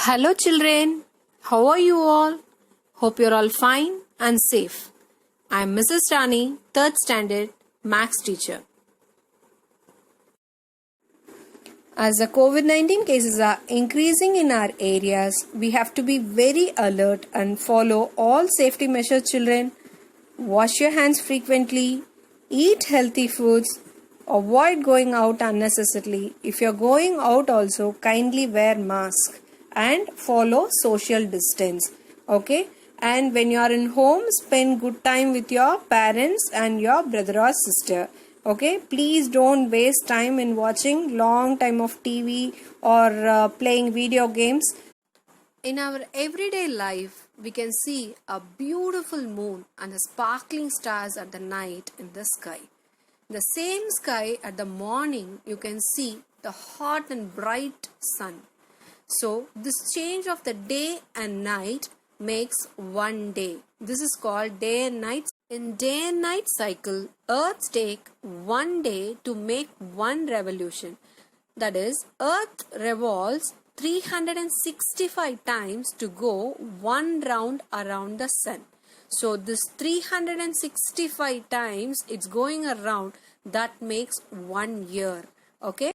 Hello children, how are you all? Hope you're all fine and safe. I'm Mrs. Rani, 3rd standard Maths teacher. As the COVID-19 cases are increasing in our areas, we have to be very alert and follow all safety measures children. Wash your hands frequently, eat healthy foods, avoid going out unnecessarily. If you're going out also, kindly wear mask and follow social distance. Okay? And when you are in home, spend good time with your parents and your brother or sister. Okay, please don't waste time in watching long time of TV or playing video games. In our everyday life, we can see a beautiful moon and the sparkling stars at the night in the sky. The same sky at the morning, you can see the hot and bright sun. So, this change of the day and night makes one day. This is called day and night. In day and night cycle, Earth take one day to make one revolution. That is, Earth revolves 365 times to go one round around the sun. So, this 365 times it's going around, that makes 1 year. Okay.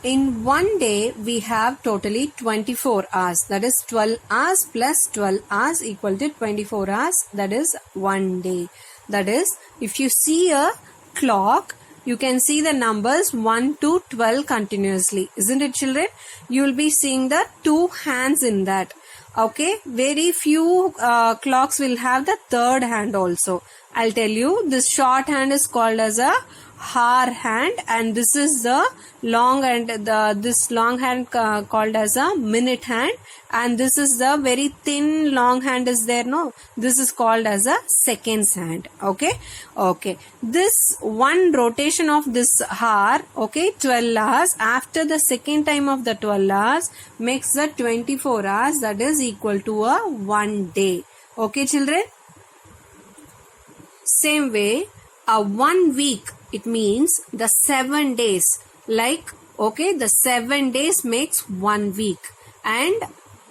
In one day, we have totally 24 hours. That is 12 hours plus 12 hours equal to 24 hours. That is one day. That is, if you see a clock, you can see the numbers 1 to 12 continuously. Isn't it, children? You will be seeing the two hands in that. Okay. Very few clocks will have the third hand also. I'll tell you, this short hand is called as a hour hand, and this is the long and this long hand called as a minute hand, and this is the very thin long hand is there, no, this is called as a seconds hand. Okay, this one rotation of this hour, okay, 12 hours, after the second time of the 12 hours makes the 24 hours, that is equal to a 1 day. Okay children, same way a 1 week, it means the 7 days, like, okay, the 7 days makes 1 week, and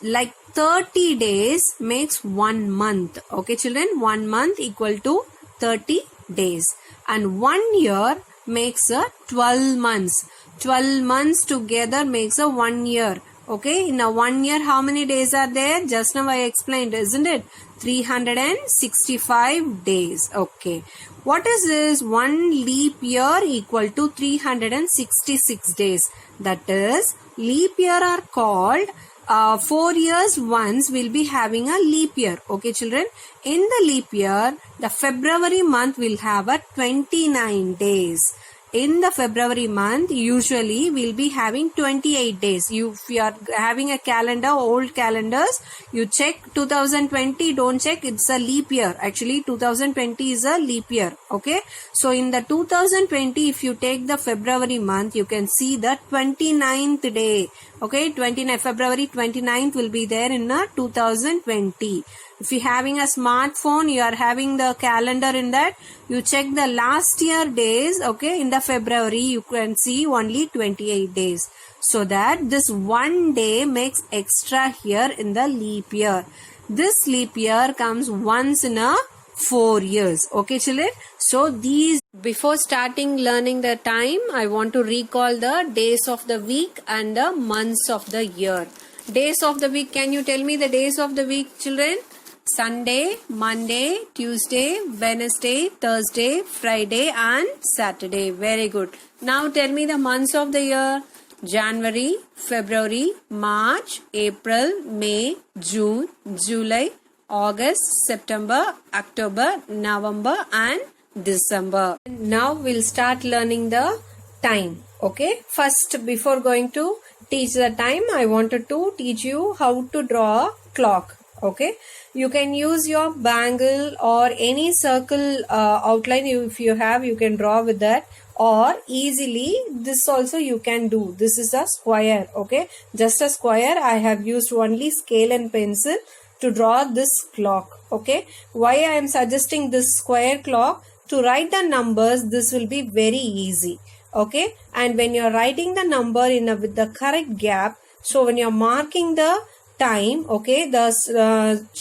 like 30 days makes 1 month. Okay children, 1 month equal to 30 days, and 1 year makes a 12 months. 12 months together makes a 1 year. Okay, in a 1 year, how many days are there? Just now I explained, isn't it? 365 days. Okay. What is this? 1 leap year equal to 366 days. That is, leap year are called 4 years once we'll be having a leap year. Okay children, in the leap year, the February month will have a 29 days. In the February month, usually we'll be having 28 days. If you are having a calendar, old calendars, you check 2020, don't check, it's a leap year. Actually, 2020 is a leap year. Okay. So, in the 2020, if you take the February month, you can see the 29th day. Okay, February 29th will be there in 2020. If you're having a smartphone, you are having the calendar in that, you check the last year days, okay, in the February, you can see only 28 days. So that this 1 day makes extra here in the leap year. This leap year comes once in a 4 years. Okay, children? So these, before starting learning the time, I want to recall the days of the week and the months of the year. Days of the week, can you tell me the days of the week, children? Sunday, Monday, Tuesday, Wednesday, Thursday, Friday and Saturday. Very good. Now tell me the months of the year. January, February, March, April, May, June, July, August, September, October, November and December. Now we'll start learning the time. Okay. First, before going to teach the time, I wanted to teach you how to draw a clock. Okay, you can use your bangle or any circle outline if you have, you can draw with that, or easily this also you can do. This is a square. Okay, just a square. I have used only scale and pencil to draw this clock. Okay, why I am suggesting this square clock? To write the numbers, this will be very easy. Okay, and when you are writing the number with the correct gap, so when you are marking the time, okay, the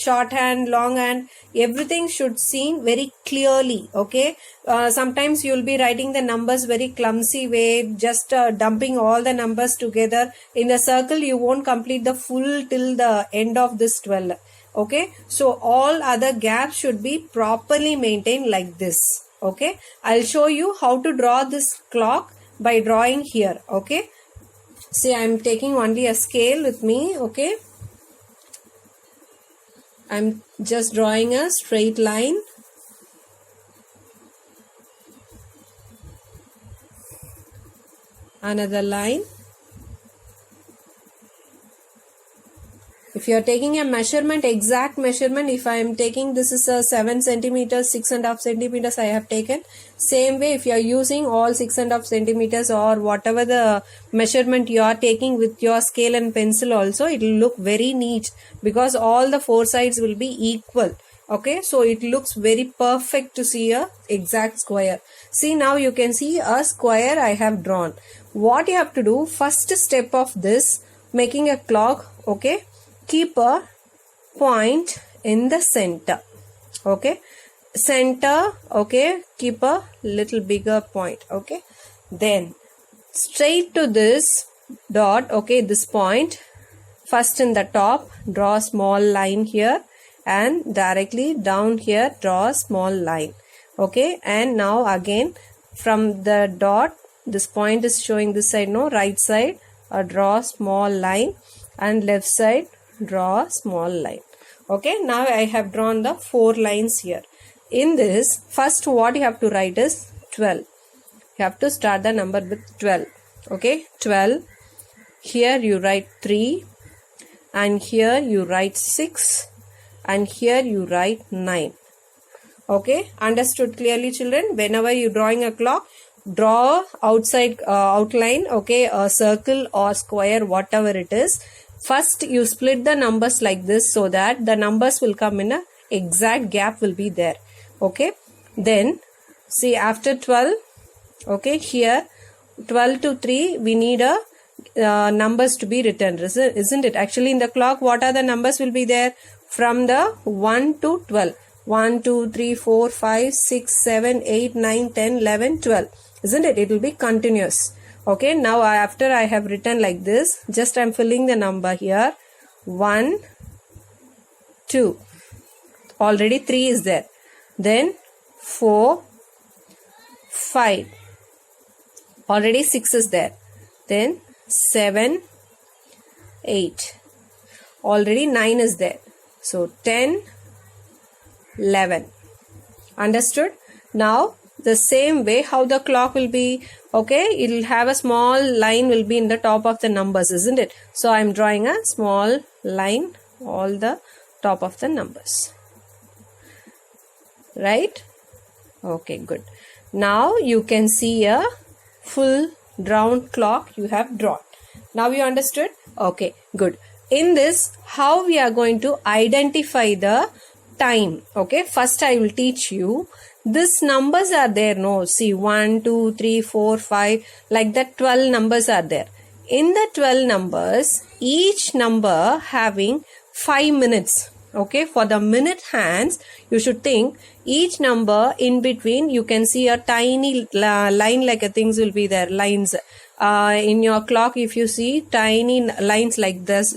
shorthand, longhand, everything should seen very clearly, okay. Sometimes you'll be writing the numbers very clumsy way, just dumping all the numbers together in the circle. You won't complete the full till the end of this 12, okay. So all other gaps should be properly maintained like this, okay. I'll show you how to draw this clock by drawing here, okay. See, I'm taking only a scale with me, okay. I'm just drawing a straight line. Another line. If you are taking a measurement, exact measurement, if I am taking, this is a 7 centimeters, 6.5 centimeters I have taken. Same way, if you are using all 6.5 centimeters or whatever the measurement you are taking with your scale and pencil also, it will look very neat because all the four sides will be equal. Okay, so it looks very perfect to see a exact square. See, now you can see a square I have drawn. What you have to do, first step of this, making a clock, okay, keep a point in the center, okay, center, okay, keep a little bigger point, okay, then straight to this dot, okay, this point, first in the top, draw a small line here and directly down here, draw a small line, okay, and now again from the dot, this point is showing this side, no, right side, draw a small line and left side, draw a small line. Okay, now I have drawn the 4 lines here. In this, first what you have to write is 12. You have to start the number with 12. Okay, 12. Here you write 3 and here you write 6 and here you write 9. Okay, understood clearly, children? Whenever you drawing a clock, draw outside outline, okay, a circle or square, whatever it is. First, you split the numbers like this so that the numbers will come in a exact gap will be there. Okay. Then, see after 12, okay, here 12 to 3, we need a numbers to be written, isn't it? Actually, in the clock, what are the numbers will be there? From the 1 to 12. 1, 2, 3, 4, 5, 6, 7, 8, 9, 10, 11, 12. Isn't it? It will be continuous. Okay, now after I have written like this, just I am filling the number here. 1, 2. Already 3 is there. Then 4, 5. Already 6 is there. Then 7, 8. Already 9 is there. So 10, 11. Understood? Now the same way how the clock will be, okay, it will have a small line will be in the top of the numbers, isn't it? So I am drawing a small line all the top of the numbers, right? Okay, good. Now you can see a full round clock you have drawn. Now you understood? Okay, good. In this, how we are going to identify the time? Okay, first I will teach you. These numbers are there, no, see 1, 2, 3, 4, 5, like that 12 numbers are there. In the 12 numbers, each number having 5 minutes. Okay, for the minute hands, you should think each number in between, you can see a tiny line like a things will be there, lines. In your clock, if you see tiny lines like this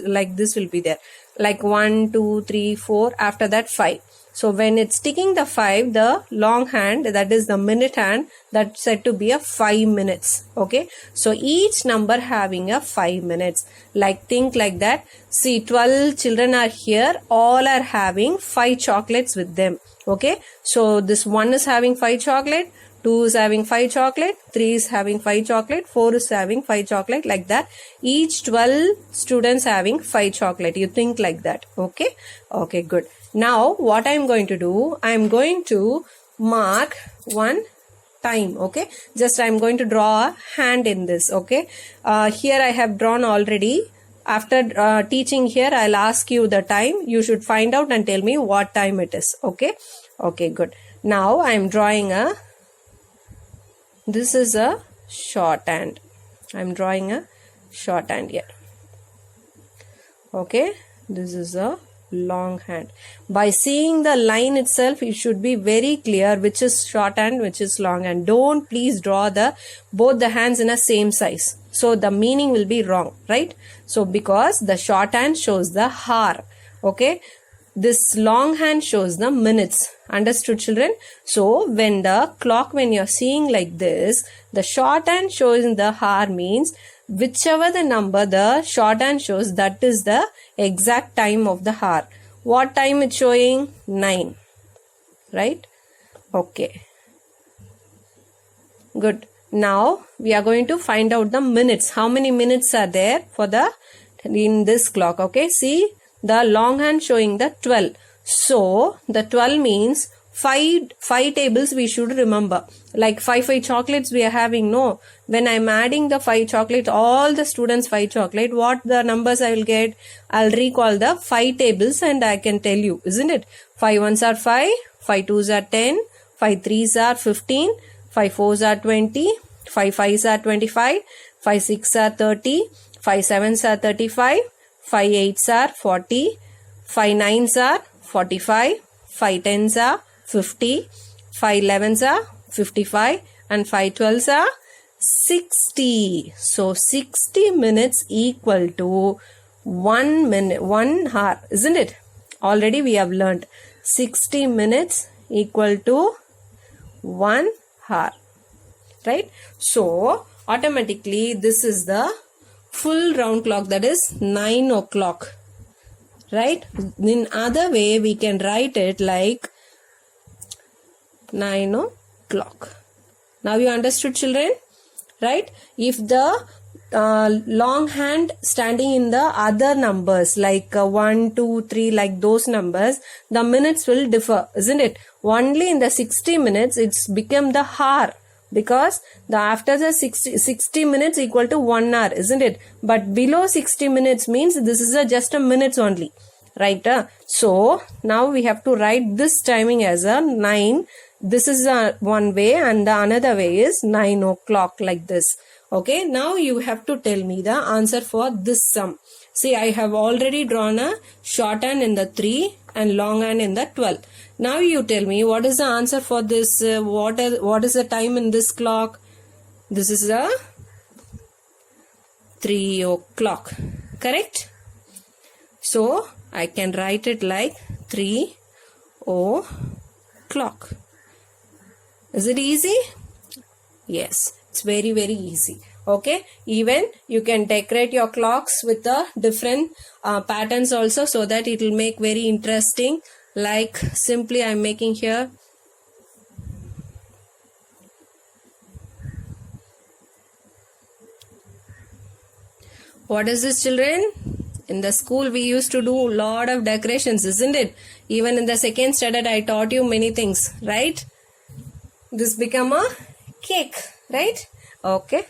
will be there. Like 1, 2, 3, 4, after that 5. So when it's ticking the 5, the long hand, that is the minute hand, that's said to be a 5 minutes. Okay. So each number having a 5 minutes. Like think like that. See 12 children are here. All are having 5 chocolates with them. Okay. So this 1 is having 5 chocolate. 2 is having 5 chocolate, 3 is having 5 chocolate, 4 is having 5 chocolate, like that. Each 12 students having 5 chocolate. You think like that. Okay. Okay, good. Now what I am going to do, I am going to mark one time. Okay. Just I am going to draw a hand in this. Okay. Here I have drawn already. After teaching here, I'll ask you the time. You should find out and tell me what time it is. Okay. Okay, good. Now I am drawing this is a shorthand. I am drawing a shorthand here. Okay. This is a long hand. By seeing the line itself, it should be very clear which is short hand, which is long hand. Don't please draw both the hands in a same size. So the meaning will be wrong, right? So because the short hand shows the hour, okay? This long hand shows the minutes. Understood, children? So when the clock, when you're seeing like this, the short hand showing the hour means whichever the number the short hand shows, that is the exact time of the hour. What time it's showing? 9. Right? Okay. Good. Now we are going to find out the minutes. How many minutes are there in this clock? Okay. See, the long hand showing the 12. So the 12 means five tables we should remember. Like 5 chocolates we are having. No, when I'm adding the 5 chocolate, all the students 5 chocolate, what the numbers I will get? I'll recall the 5 tables and I can tell you, isn't it? 5 ones are 5, 5 twos are 10, 5 threes are 15, 5 fours are 20, 5 fives are 25, 5 six are 30, 5 sevens are 35, 5 eights are 40, 5 nines are 45, 5 tens are 50, 5 elevens are 55, and 5 12s are 60. So 60 minutes equal to 1 minute, 1 hour, isn't it? Already we have learned 60 minutes equal to 1 hour, right? So automatically this is the full round clock, that is 9 o'clock, right? In other way we can write it like 9 o'clock. Now you understood, children, right? If the long hand standing in the other numbers like 1, 2, 3, like those numbers, the minutes will differ, isn't it? Only in the 60 minutes it's become the hour, because after the 60 minutes equal to 1 hour, isn't it? But below 60 minutes means this is just a minutes only, right? So now we have to write this timing as a 9. This is one way, and the another way is 9 o'clock, like this. Okay, now you have to tell me the answer for this sum. See, I have already drawn a short hand in the 3 and long hand in the 12. Now you tell me what is the answer for this. What is the time in this clock? This is a 3 o'clock. Correct? So I can write it like 3 o'clock. Is it easy? Yes, it's very easy. Okay, even you can decorate your clocks with the different patterns also, so that it will make very interesting. Like simply I'm making here. What is this, children? In the school we used to do a lot of decorations, isn't it? Even in the second standard I taught you many things, right? This become a cake, right? Okay.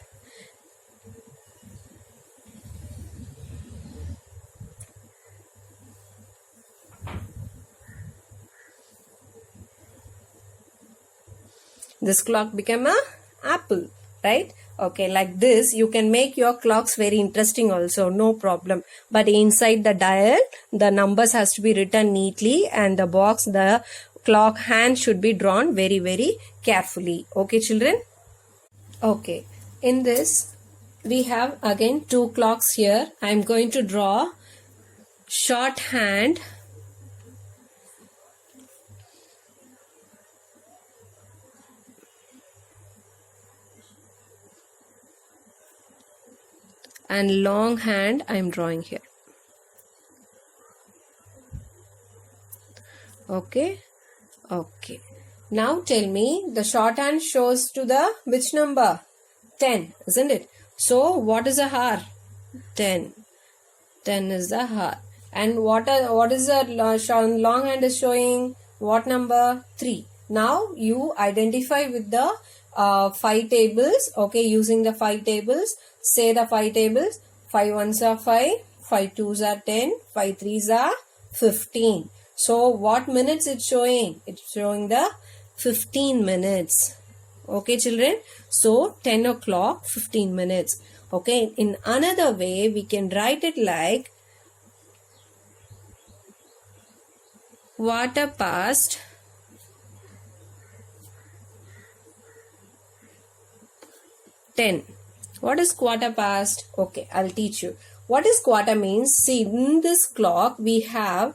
This clock became a apple, right? Okay, like this you can make your clocks very interesting also, no problem. But inside the dial, the numbers has to be written neatly, and the box, the clock hand should be drawn very carefully. Okay, children? Okay, in this we have again 2 clocks here. I am going to draw short hand and long hand I am drawing here. Okay. Okay. Now tell me, the short hand shows to the which number? 10, isn't it? So what is a hour? 10. 10 is the hour. And what is the long hand is showing? What number? 3. Now you identify with the 5 tables. Okay, using the 5 tables. Say the 5 tables. 5 ones are 5. 5 twos are 10. 5 threes are 15. So what minutes it's showing? It's showing the 15 minutes. Okay, children. So 10 o'clock, 15 minutes. Okay, in another way we can write it like quarter past 10. What is quarter past? Okay, I'll teach you. What is quarter means? See, in this clock we are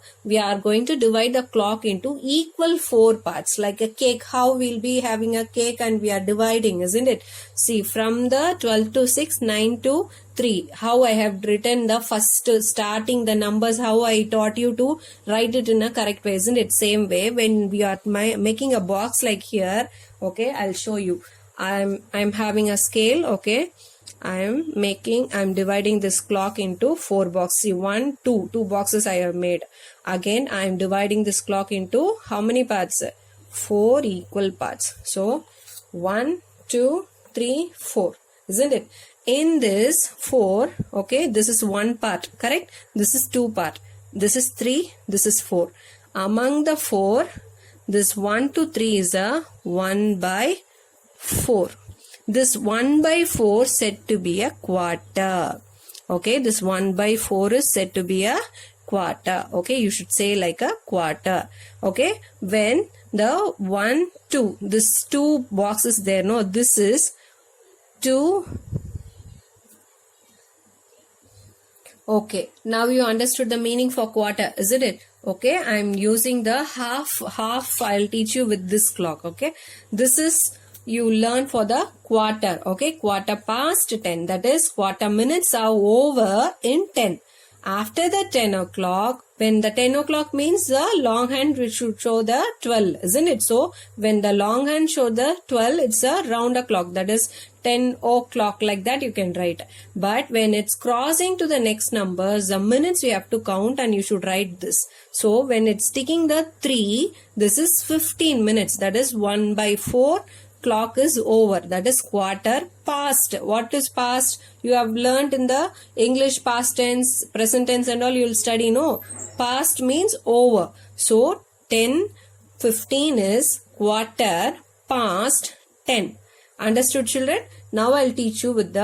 going to divide the clock into equal 4 parts, like a cake. How we'll be having a cake and we are dividing, isn't it? See, from the 12 to 6, 9 to 3, how I have written the first starting the numbers, how I taught you to write it in a correct way, isn't it? Same way, when we are making a box like here, okay, I'll show you. I'm having a scale, okay. I'm dividing this clock into 4 boxes. See, 1, 2 boxes I have made. Again, I'm dividing this clock into how many parts? 4 equal parts. So, 1, 2, 3, 4. Isn't it? In this 4, okay, this is 1 part, correct? This is 2 part. This is 3, this is 4. Among the 4, this 1 to 3 is a 1 by 4. This 1 by 4 said to be a quarter. Okay, this 1 by 4 is said to be a quarter. Okay, you should say like a quarter. Okay, when the 1, 2, this 2 boxes there, no, this is 2. Okay, now you understood the meaning for quarter, isn't it? Okay, I'm using the half. I'll teach you with this clock. Okay, this is you learn for the quarter. Okay, quarter past 10, that is quarter minutes are over in 10. After the 10 o'clock, when the 10 o'clock means the long hand which should show the 12, isn't it? So when the long hand show the 12, it's a round clock, that is 10 o'clock, like that you can write. But when it's crossing to the next numbers, the minutes you have to count and you should write this. So when it's ticking the 3, this is 15 minutes, that is 1 by 4. Clock is over, that is quarter past. What is past? You have learnt in the English past tense, present tense and all, you will study, no? Past means over. So 10:15 is quarter past 10. Understood, children? Now I'll teach you with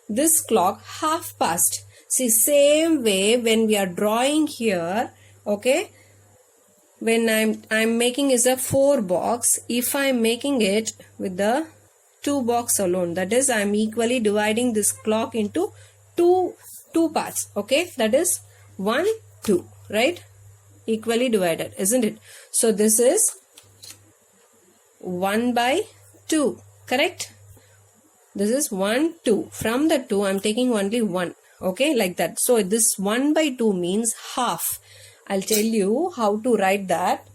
this clock half past. See, same way when we are drawing here, okay, when I'm making is a 4 box. If I'm making it with the 2 box alone, that is I'm equally dividing this clock into two parts. Okay, that is 1, 2, right? Equally divided, isn't it? So this is 1 by 2, correct? This is 1, 2. From the 2, I'm taking only 1. Okay, like that. So this 1 by 2 means half. I'll tell you how to write that.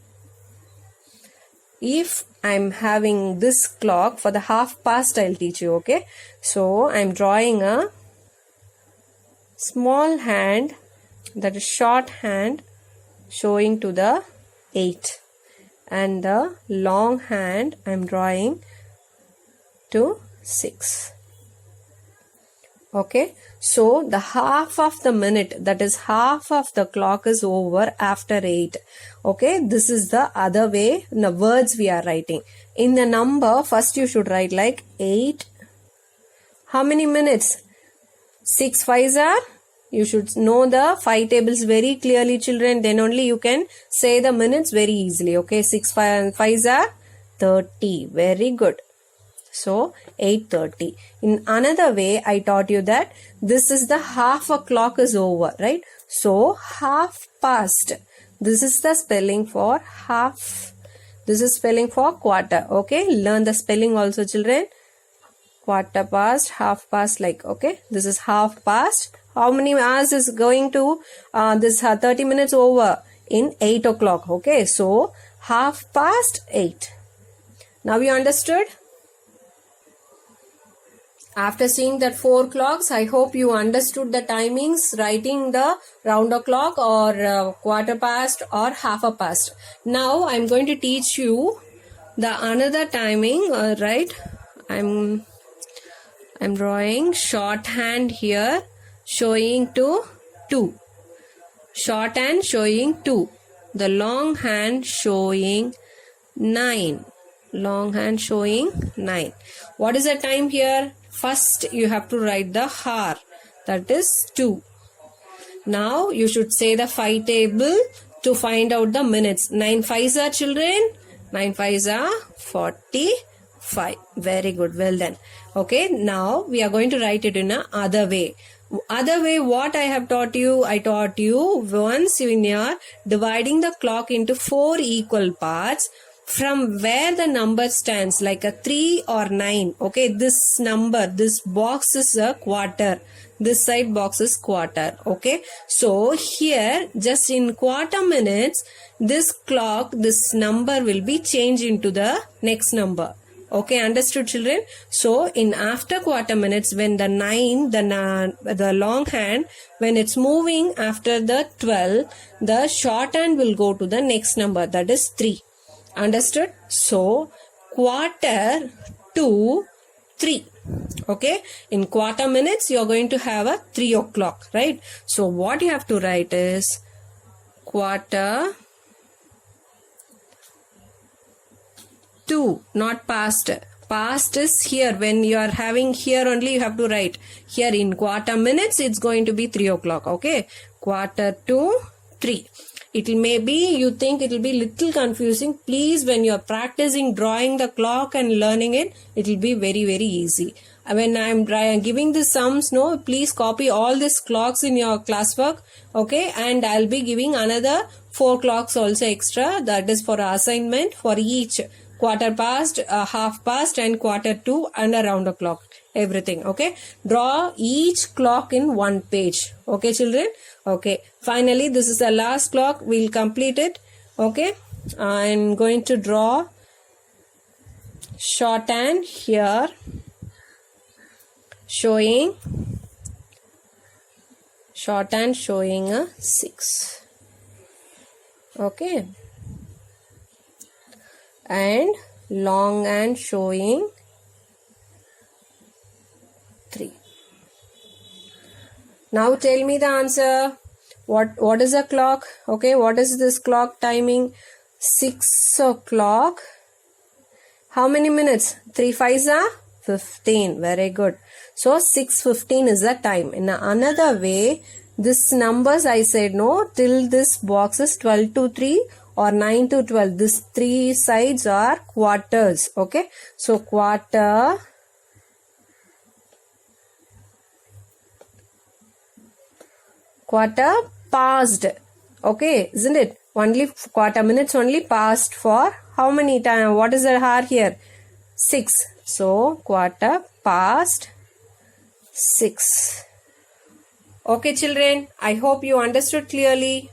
If I'm having this clock for the half past, I'll teach you, okay? So I'm drawing a small hand, that is short hand, showing to the 8. And the long hand I'm drawing to 6. Okay, so the half of the minute, that is half of the clock is over after 8. Okay, this is the other way in the words we are writing. In the number, first you should write like 8. How many minutes? 6 5s are? You should know the 5 tables very clearly, children. Then only you can say the minutes very easily. Okay, 6 5s are 30. Very good. So 8:30. In another way, I taught you that this is the half a clock is over, right? So half past. This is the spelling for half. This is spelling for quarter. Okay, learn the spelling also, children. Quarter past, half past, like, okay. This is half past. How many hours is going to this 30 minutes over in 8 o'clock? Okay, so half past 8. Now you understood? After seeing that 4 clocks, I hope you understood the timings, writing the round o'clock or quarter past or half a past. Now I'm going to teach you the another timing, right? I'm drawing shorthand here, showing to 2. Shorthand showing 2. The long hand showing 9. Long hand showing 9. What is the time here? First, you have to write the hour. That is 2. Now, you should say the 5 table to find out the minutes. 9 5s are children. 9 5s are 45. Very good. Well done. Okay. Now we are going to write it in a other way. Other way, what I have taught you? I taught you once when you are dividing the clock into 4 equal parts, from where the number stands, like a 3 or 9. Okay, this number, this box is a quarter. This side box is quarter. Okay, so here just in quarter minutes, this clock, this number will be changed into the next number. Okay, understood children? So in after quarter minutes, when the 9, the long hand, when it's moving after the 12, the short hand will go to the next number, that is 3. Understood? So quarter to 3. Okay, in quarter minutes you are going to have a 3 o'clock, right? So what you have to write is quarter to, not past. Past is here. When you are having here only, you have to write here in quarter minutes, it's going to be 3 o'clock. Okay, quarter to 3. It may be, you think it will be little confusing. Please, when you are practicing drawing the clock and learning it, it will be very, very easy. When I am giving the sums, no, please copy all these clocks in your classwork. Okay, and I'll be giving another 4 clocks also extra. That is for assignment for each. Quarter past, half past, and quarter to, and around the clock. Everything. Okay. Draw each clock in one page. Okay, children. Okay. Finally, this is the last clock. We'll complete it. Okay. I'm going to draw shorthand here, showing a 6. Okay. And long hand showing 3. Now tell me the answer. What is the clock? Okay, what is this clock timing? 6 o'clock. How many minutes? 3 5s are 15. Very good. So 6:15 is the time. In another way, this numbers I said no, till this box is 12 to 3 or 9 to 12. These 3 sides are quarters. Okay. So quarter past. Okay, isn't it? Only quarter minutes only passed for how many time? What is the hour here? 6. So quarter past 6. Okay children, I hope you understood clearly.